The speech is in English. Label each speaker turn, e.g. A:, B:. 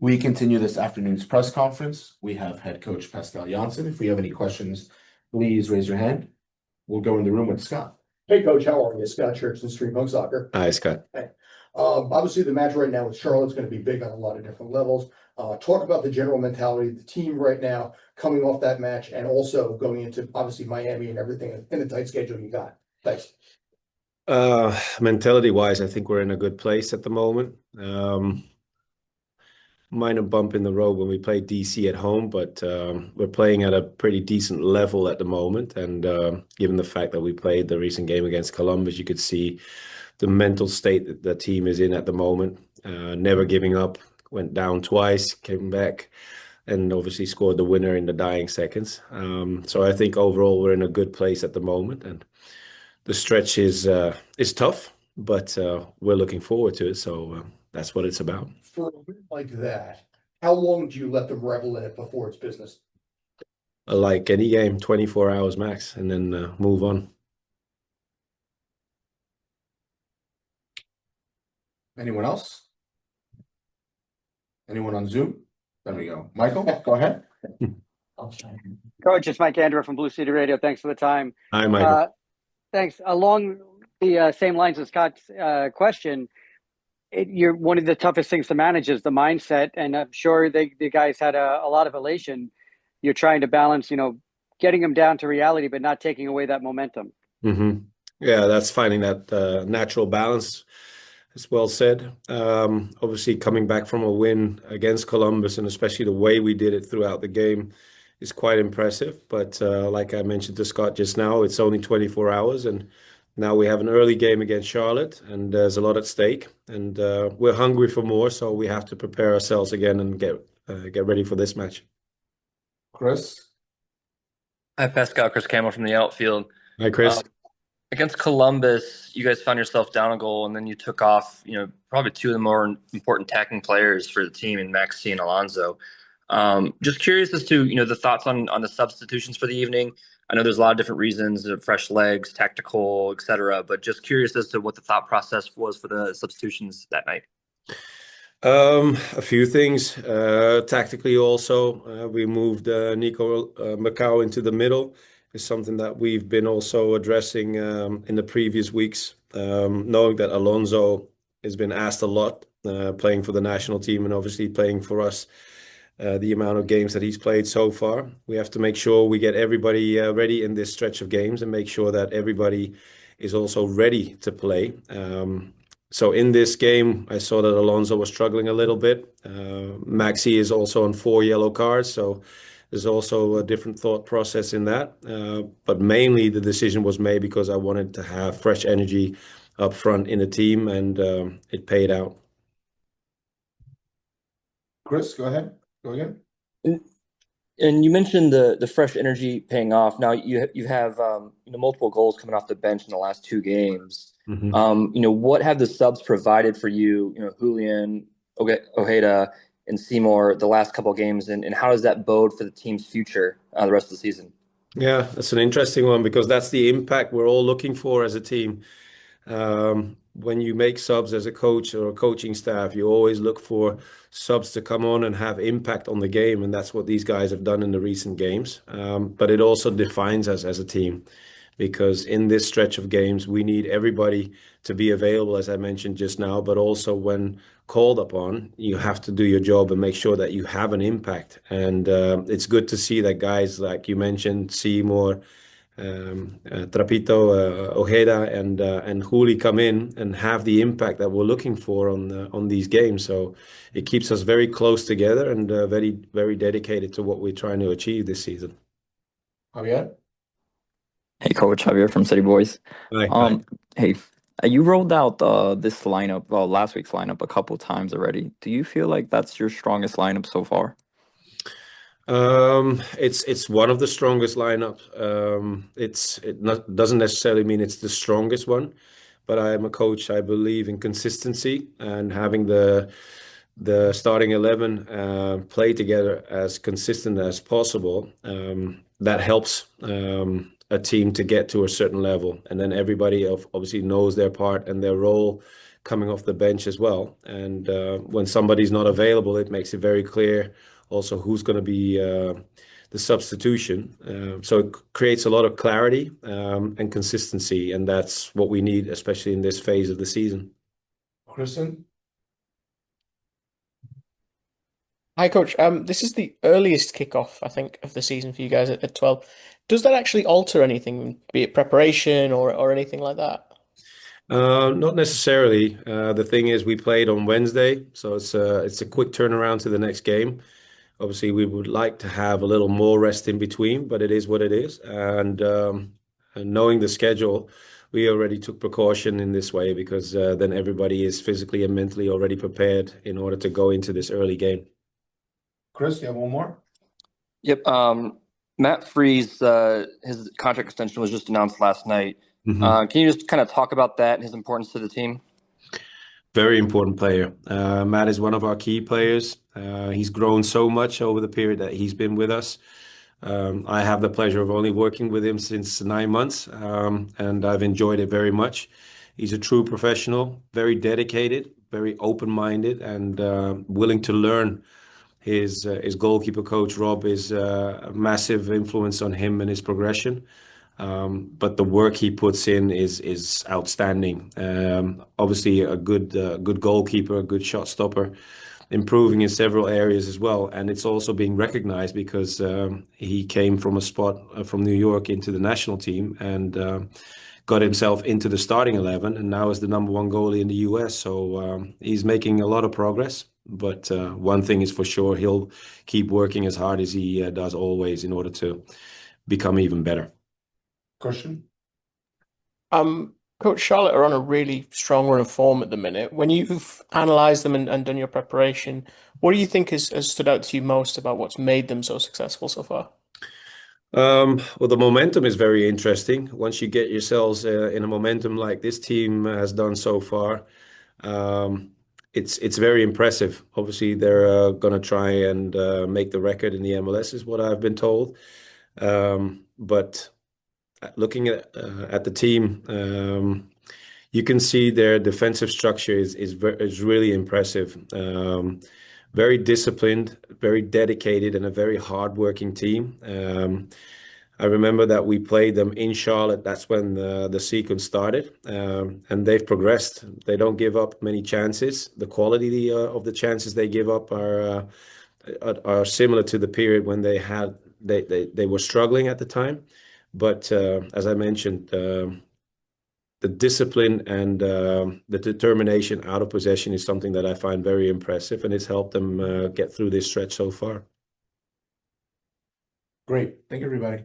A: We continue this afternoon's press conference. We have head coach Pascal Jansen. If we have any questions, please raise your hand. We'll go in the room with Scott.
B: Hey, Coach, how are you? Scott Church and Street Punk Soccer.
C: Hi, Scott.
B: Hey. Obviously, the match right now with Charlotte's going to be big on a lot of different levels. Talk about the general mentality of the team right now, coming off that match, and also going into, obviously, Miami and everything in the tight schedule you got. Thanks.
C: Mentality-wise, I think we're in a good place at the moment. Minor bump in the road when we played DC at home, but we're playing at a pretty decent level at the moment. And given the fact that we played the recent game against Columbus, you could see the mental state that the team is in at the moment. Never giving up, went down twice, came back, and obviously scored the winner in the dying seconds. So I think overall we're in a good place at the moment, and the stretch is tough, but we're looking forward to it. So that's what it's about.
B: For a win like that, how long do you let them revel in it before it's business?
C: Like any game, 24 hours max, and then move on.
A: Anyone else? Anyone on Zoom? There we go. Michael, go ahead.
D: Coach, it's Mike Andrew from Blue City Radio. Thanks for the time.
C: Hi, Michael.
D: Thanks. Along the same lines as Scott's question, you're one of the toughest things to manage is the mindset, and I'm sure the guys had a lot of elation. You're trying to balance, getting them down to reality, but not taking away that momentum.
C: Mm-hmm. Yeah, that's finding that natural balance. As well said. Obviously, coming back from a win against Columbus, and especially the way we did it throughout the game, is quite impressive. But like I mentioned to Scott just now, it's only 24 hours, and now we have an early game against Charlotte, and there's a lot at stake. And we're hungry for more, so we have to prepare ourselves again and get ready for this match.
A: Chris?
E: Hi, Pascal. Chris Campbell from the outfield.
C: Hi, Chris.
E: Against Columbus, you guys found yourself down a goal, and then you took off, probably two of the more important attacking players for the team in Maxi and Alonso. Just curious as to, the thoughts on the substitutions for the evening. I know there's a lot of different reasons, fresh legs, tactical, et cetera, but just curious as to what the thought process was for the substitutions that night.
C: A few things. Tactically also, we moved Nico Macau into the middle. Is something that we've been also addressing in the previous weeks, knowing that Alonso has been asked a lot, playing for the national team and obviously playing for us, the amount of games that he's played so far. We have to make sure we get everybody ready in this stretch of games and make sure that everybody is also ready to play. So in this game, I saw that Alonso was struggling a little bit. Maxi is also on 4 yellow cards, so there's also a different thought process in that. But mainly the decision was made because I wanted to have fresh energy up front in the team, and it paid out.
A: Chris, go ahead. Go again.
E: And you mentioned the fresh energy paying off. Now you have multiple goals coming off the bench in the last 2 games.
C: Mm-hmm.
E: What have the subs provided for you? Julian, Ojeda, and Seymour the last couple of games, and how does that bode for the team's future the rest of the season?
C: Yeah, that's an interesting one because that's the impact we're all looking for as a team. When you make subs as a coach or a coaching staff, you always look for subs to come on and have impact on the game, and that's what these guys have done in the recent games. But it also defines us as a team, because in this stretch of games, we need everybody to be available, as I mentioned just now, but also when called upon, you have to do your job and make sure that you have an impact. And it's good to see that guys like you mentioned, Seymour, Trapito, Ojeda, and Juli come in and have the impact that we're looking for on these games. So it keeps us very close together and very, very dedicated to what we're trying to achieve this season.
A: Javier?
F: Hey, Coach, Javier from City Boys.
C: Hi.
F: Hey, you rolled out this lineup, last week's lineup, a couple times already. Do you feel like that's your strongest lineup so far?
C: It's one of the strongest lineup. Doesn't necessarily mean it's the strongest one, but I am a coach. I believe in consistency and having the starting 11 play together as consistent as possible. That helps a team to get to a certain level, and then everybody obviously knows their part and their role coming off the bench as well. And when somebody's not available, it makes it very clear also who's going to be the substitution. So it creates a lot of clarity and consistency, and that's what we need, especially in this phase of the season.
A: Kristen?
G: Hi, Coach. This is the earliest kickoff, I think, of the season for you guys at 12. Does that actually alter anything, be it preparation or anything like that?
C: Not necessarily. The thing is, we played on Wednesday, so it's a quick turnaround to the next game. Obviously, we would like to have a little more rest in between, but it is what it is. And knowing the schedule, we already took precaution in this way because then everybody is physically and mentally already prepared in order to go into this early game.
A: Chris, you have one more?
E: Yep. Matt Freese, his contract extension was just announced last night. Can you just kind of talk about that and his importance to the team?
C: Very important player. Matt is one of our key players. He's grown so much over the period that he's been with us. I have the pleasure of only working with him since 9 months, and I've enjoyed it very much. He's a true professional, very dedicated, very open-minded, and willing to learn. His goalkeeper coach, Rob, is a massive influence on him and his progression. But the work he puts in is outstanding. Obviously, a good goalkeeper, a good shot stopper, improving in several areas as well. And it's also being recognized because he came from a spot from New York into the national team and got himself into the starting 11 and now is the #1 goalie in the US. So he's making a lot of progress. But one thing is for sure, he'll keep working as hard as he does always in order to become even better.
A: Question?
G: Coach, Charlotte are on a really strong run of form at the minute. When you've analysed them and done your preparation, what do you think has stood out to you most about what's made them so successful so far?
C: Well, the momentum is very interesting. Once you get yourselves in a momentum like this team has done so far, it's very impressive. Obviously, they're going to try and make the record in the MLS, is what I've been told. But looking at the team, you can see their defensive structure is really impressive. Very disciplined, very dedicated, and a very hardworking team. I remember that we played them in Charlotte. That's when the sequence started, and they've progressed. They don't give up many chances. The quality of the chances they give up are similar to the period when they were struggling at the time. But as I mentioned, the discipline and the determination out of possession is something that I find very impressive, and it's helped them get through this stretch so far.
A: Great. Thank you, everybody.